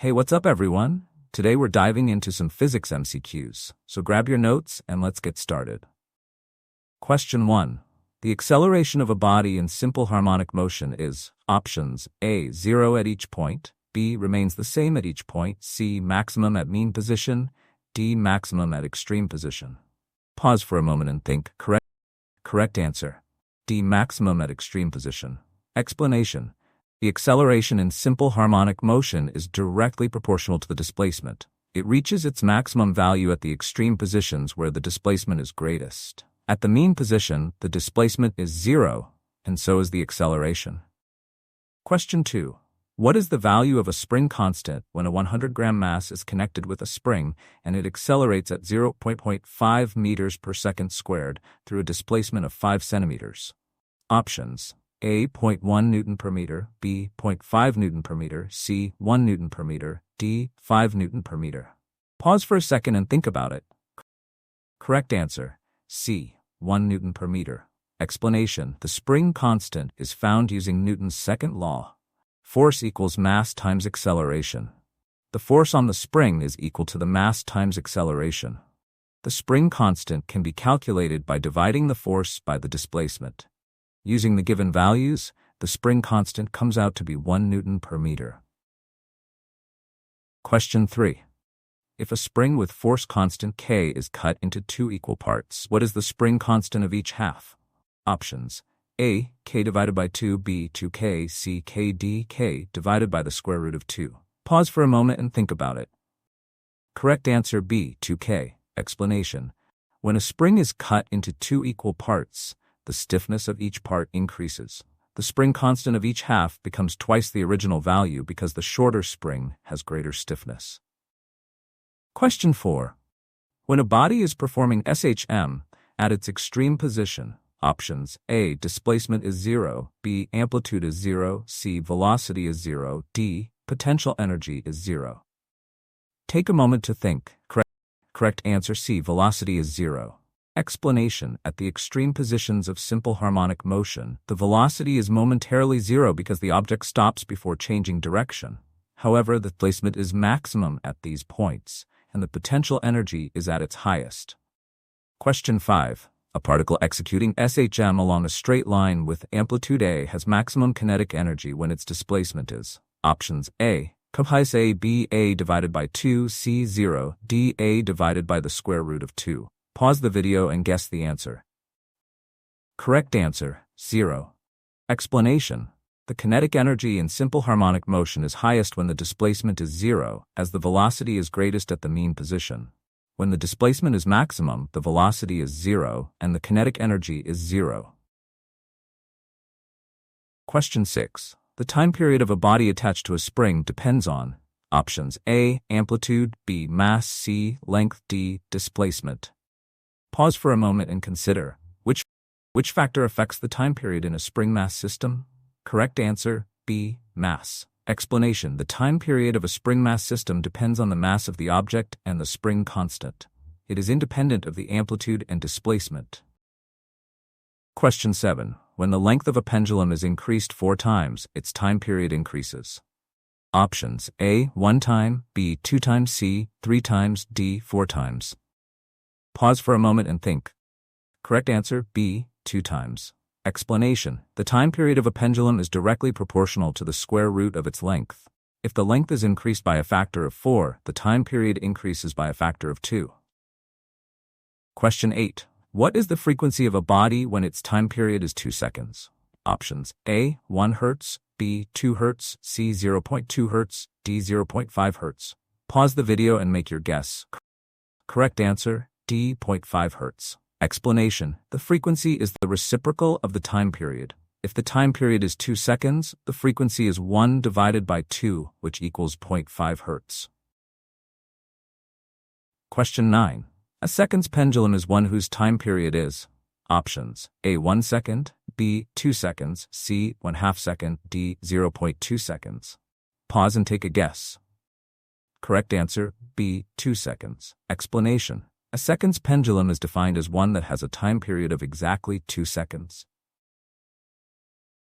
Hey, what's up everyone? Today we're diving into some physics MCQs, so grab your notes and let's get started. Question 1. The acceleration of a body in simple harmonic motion is options A. 0 at each point, B. remains the same at each point, C. maximum at mean position, D. maximum at extreme position. Pause for a moment and think. Correct answer. D. maximum at extreme position. Explanation. The acceleration in simple harmonic motion is directly proportional to the displacement. It reaches its maximum value at the extreme positions where the displacement is greatest. At the mean position, the displacement is 0, and so is the acceleration. Question 2. What is the value of a spring constant when a 100-gram mass is connected with a spring and it accelerates at 0.5 meters per second squared through a displacement of 5 centimeters? Options. A. 0.1 Newton per meter, B. 0.5 Newton per meter, C. 1 Newton per meter, D. 5 Newton per meter. Pause for a second and think about it. Correct answer. C. 1 Newton per meter. Explanation. The spring constant is found using Newton's second law. Force equals mass times acceleration. The force on the spring is equal to the mass times acceleration. The spring constant can be calculated by dividing the force by the displacement. Using the given values, the spring constant comes out to be 1 Newton per meter. Question 3. If a spring with force constant K is cut into two equal parts, what is the spring constant of each half? Options. A. K divided by 2, B. 2K, C. K D K divided by the square root of 2. Pause for a moment and think about it. Correct answer B. 2K. Explanation. When a spring is cut into two equal parts, the stiffness of each part increases. The spring constant of each half becomes twice the original value because the shorter spring has greater stiffness. Question 4. When a body is performing S.H.M at its extreme position, options A. displacement is 0, B. amplitude is 0, C. velocity is 0, D. potential energy is 0. Take a moment to think. Correct answer C. velocity is 0. Explanation. At the extreme positions of simple harmonic motion, the velocity is momentarily 0 because the object stops before changing direction. However, the displacement is maximum at these points, and the potential energy is at its highest. Question 5. A particle executing S.H.M along a straight line with amplitude A has maximum kinetic energy when its displacement is options A. Comprise A B A divided by 2 C 0 D A divided by the square root of 2. Pause the video and guess the answer. Correct answer, 0. Explanation. The kinetic energy in simple harmonic motion is highest when the displacement is 0, as the velocity is greatest at the mean position. When the displacement is maximum, the velocity is 0, and the kinetic energy is 0. Question 6. The time period of a body attached to a spring depends on options A. amplitude, B. mass, C. length, D. displacement. Pause for a moment and consider, which factor affects the time period in a spring mass system? Correct answer, B. mass. Explanation. The time period of a spring mass system depends on the mass of the object and the spring constant. It is independent of the amplitude and displacement. Question 7. When the length of a pendulum is increased 4 times, its time period increases. Options A. 1 time, B. 2 times, C. 3 times, D. 4 times. Pause for a moment and think. Correct answer, B. 2 times. Explanation. The time period of a pendulum is directly proportional to the square root of its length. If the length is increased by a factor of 4, the time period increases by a factor of 2. Question 8. What is the frequency of a body when its time period is 2 seconds? Options A. 1 Hz, B. 2 Hz, C. 0.2 Hz, D. 0.5 Hz. Pause the video and make your guess. Correct answer, D. 0.5 Hz. Explanation. The frequency is the reciprocal of the time period. If the time period is 2 seconds, the frequency is 1 divided by 2, which equals 0.5 Hz. Question 9. A seconds pendulum is one whose time period is options A. 1 second, B. 2 seconds, C. 1/2 second, D. 0.2 seconds. Pause and take a guess. Correct answer, B. 2 seconds. Explanation. A seconds pendulum is defined as one that has a time period of exactly 2 seconds.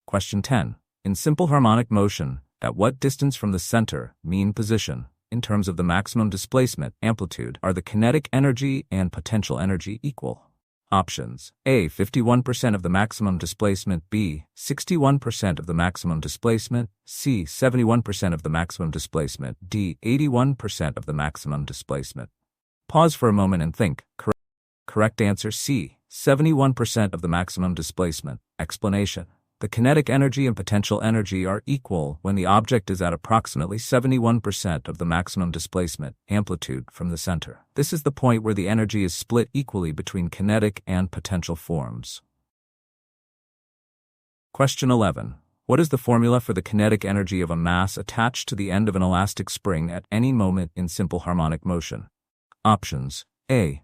Question 10. In simple harmonic motion, At what distance from the center, mean position, in terms of the maximum displacement, amplitude, are the kinetic energy and potential energy equal? Options: A. 51% of the maximum displacement, B. 61% of the maximum displacement, C. 71% of the maximum displacement, D. 81% of the maximum displacement. Pause for a moment and think. Correct answer C. 71% of the maximum displacement. Explanation: the kinetic energy and potential energy are equal when the object is at approximately 71% of the maximum displacement, amplitude, from the center. This is the point where the energy is split equally between kinetic and potential forms. Question 11. What is the formula for the kinetic energy of a mass attached to the end of an elastic spring at any moment in simple harmonic motion? Options: A.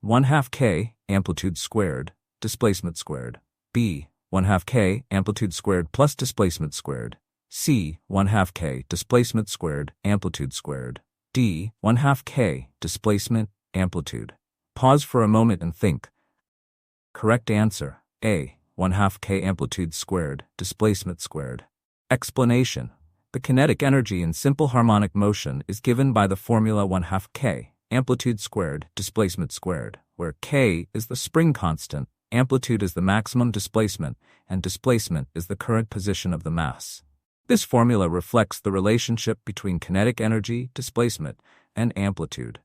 1/2 k, amplitude squared, displacement squared. B. 1/2 k, amplitude squared plus displacement squared. C. 1/2 k, displacement squared, amplitude squared. D. 1/2 k, displacement, amplitude. Pause for a moment and think. Correct answer: A. 1/2 k, amplitude squared, displacement squared. Explanation: the kinetic energy in simple harmonic motion is given by the formula 1/2 k, amplitude squared, displacement squared, where k is the spring constant, amplitude is the maximum displacement, and displacement is the current position of the mass. This formula reflects the relationship between kinetic energy, displacement, and amplitude.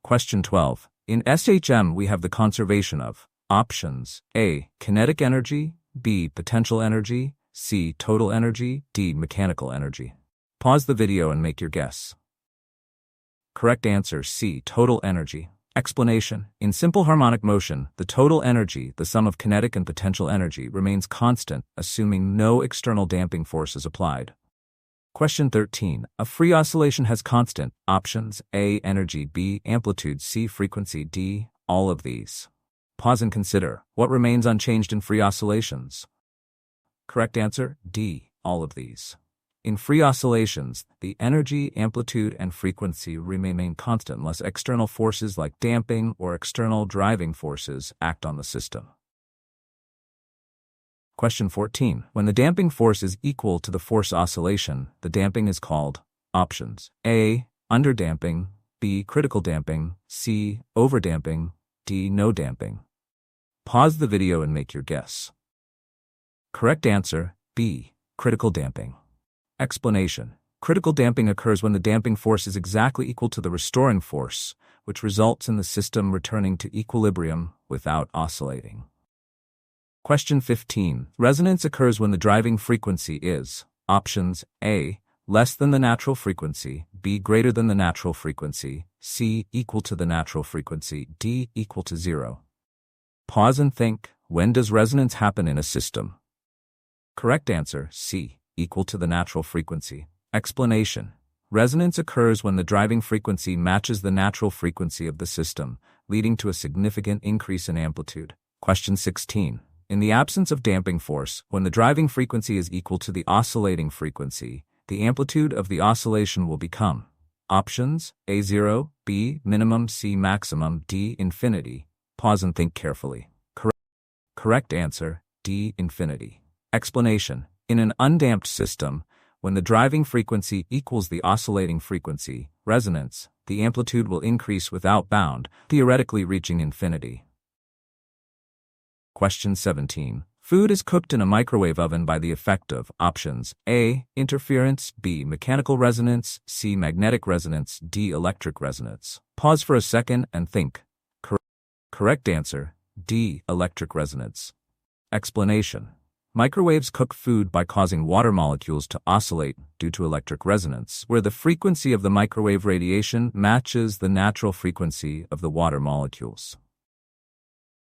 Question 12. In S.H.M. we have the conservation of options: A. Kinetic energy, B. Potential energy, C. Total energy, D. Mechanical energy. Pause the video and make your guess. Correct answer C. Total energy. Explanation: in simple harmonic motion, the total energy, the sum of kinetic and potential energy, remains constant, assuming no external damping force is applied. Question 13. A free oscillation has constant options: A. Energy, B. Amplitude, C. Frequency, D. All of these. Pause and consider. What remains unchanged in free oscillations? Correct answer: D. All of these. In free oscillations, the energy, amplitude, and frequency remain constant unless external forces like damping or external driving forces act on the system. Question 14. When the damping force is equal to the force oscillation, the damping is called options: A. Underdamping, B. Critical damping, C. Overdamping, D. No damping. Pause the video and make your guess. Correct answer: B. Critical damping. Explanation: critical damping occurs when the damping force is exactly equal to the restoring force, which results in the system returning to equilibrium without oscillating. Question 15. Resonance occurs when the driving frequency is options: A. Less than the natural frequency, B. Greater than the natural frequency, C. Equal to the natural frequency, D. Equal to 0. Pause and think. When does resonance happen in a system? Correct answer: C. Equal to the natural frequency. Explanation: resonance occurs when the driving frequency matches the natural frequency of the system, leading to a significant increase in amplitude. Question 16. In the absence of damping force, when the driving frequency is equal to the oscillating frequency, the amplitude of the oscillation will become options: A 0, B minimum, C maximum, D infinity. Pause and think carefully. Correct answer: D infinity. Explanation: in an undamped system, when the driving frequency equals the oscillating frequency, resonance, the amplitude will increase without bound, theoretically reaching infinity. Question 17. Food is cooked in a microwave oven by the effect of options: A. Interference, B. Mechanical resonance, C. Magnetic resonance, D. Electric resonance. Pause for a second and think. Correct answer: D. Electric resonance. Explanation: microwaves cook food by causing water molecules to oscillate due to electric resonance, where the frequency of the microwave radiation matches the natural frequency of the water molecules.